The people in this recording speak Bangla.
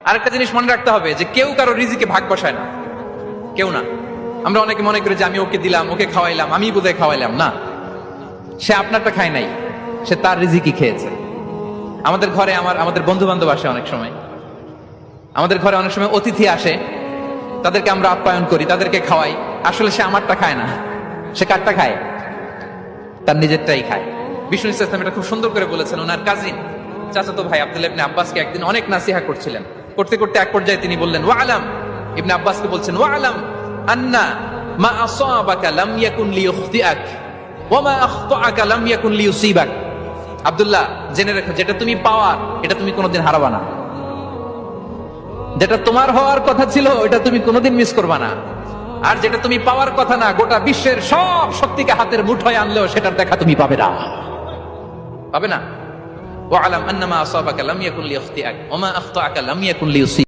আরেকটা জিনিস মনে রাখতে হবে যে কেউ কারো রিজিকে ভাগ বসায় না, কেউ না। আমরা অনেকে মনে করি যে আমি ওকে দিলাম, ওকে খাওয়াইলাম, আমি বোধহয় খাওয়াইলাম। না, সে আপনারটা খায় নাই, সে তার রিজিকই খেয়েছে। আমাদের ঘরে আমাদের বন্ধু বান্ধব আসে অনেক সময়, আমাদের ঘরে অনেক সময় অতিথি আসে, তাদেরকে আমরা আপ্যায়ন করি, তাদেরকে খাওয়াই। আসলে সে আমারটা খায় না, সে কারটা খায়? তার নিজেরটাই খায়। বিষ্ণু ইসলাম এটা খুব সুন্দর করে বলেছেন। ওনার কাজিন চাচাতো ভাই আব্দুল্লাহ ইবনে আব্বাসকে একদিন অনেক নাসিহা করছিলেন, করতে করতে এক পর্যায়ে তিনি বললেন, ওয়া আলাম, ইবনে আব্বাসকে বলছেন, ওয়া আলাম আন্না মা আসাবাকা লাম ইয়াকুন লিইখতিআক ওয়া মা আখতাআকা লাম ইয়াকুন লিইউসিবাক। আব্দুল্লাহ, জেনে রেখো, যেটা তুমি পাওয়ার এটা তুমি কোনোদিন হারাবা না, যেটা তোমার হওয়ার কথা ছিল ওটা তুমি কোনোদিন মিস করবা না, আর যেটা তুমি পাওয়ার কথা না, গোটা বিশ্বের সব শক্তিকে হাতের মুঠোয় আনলেও সেটার দেখা তুমি পাবে না, পাবে না। ওয়া আলাম আন্না মা আসাবাকা লাম ইয়াকুন লিইখতিআক ওয়া মা আখতাআকা লাম ইয়াকুন লিইউসিবাক।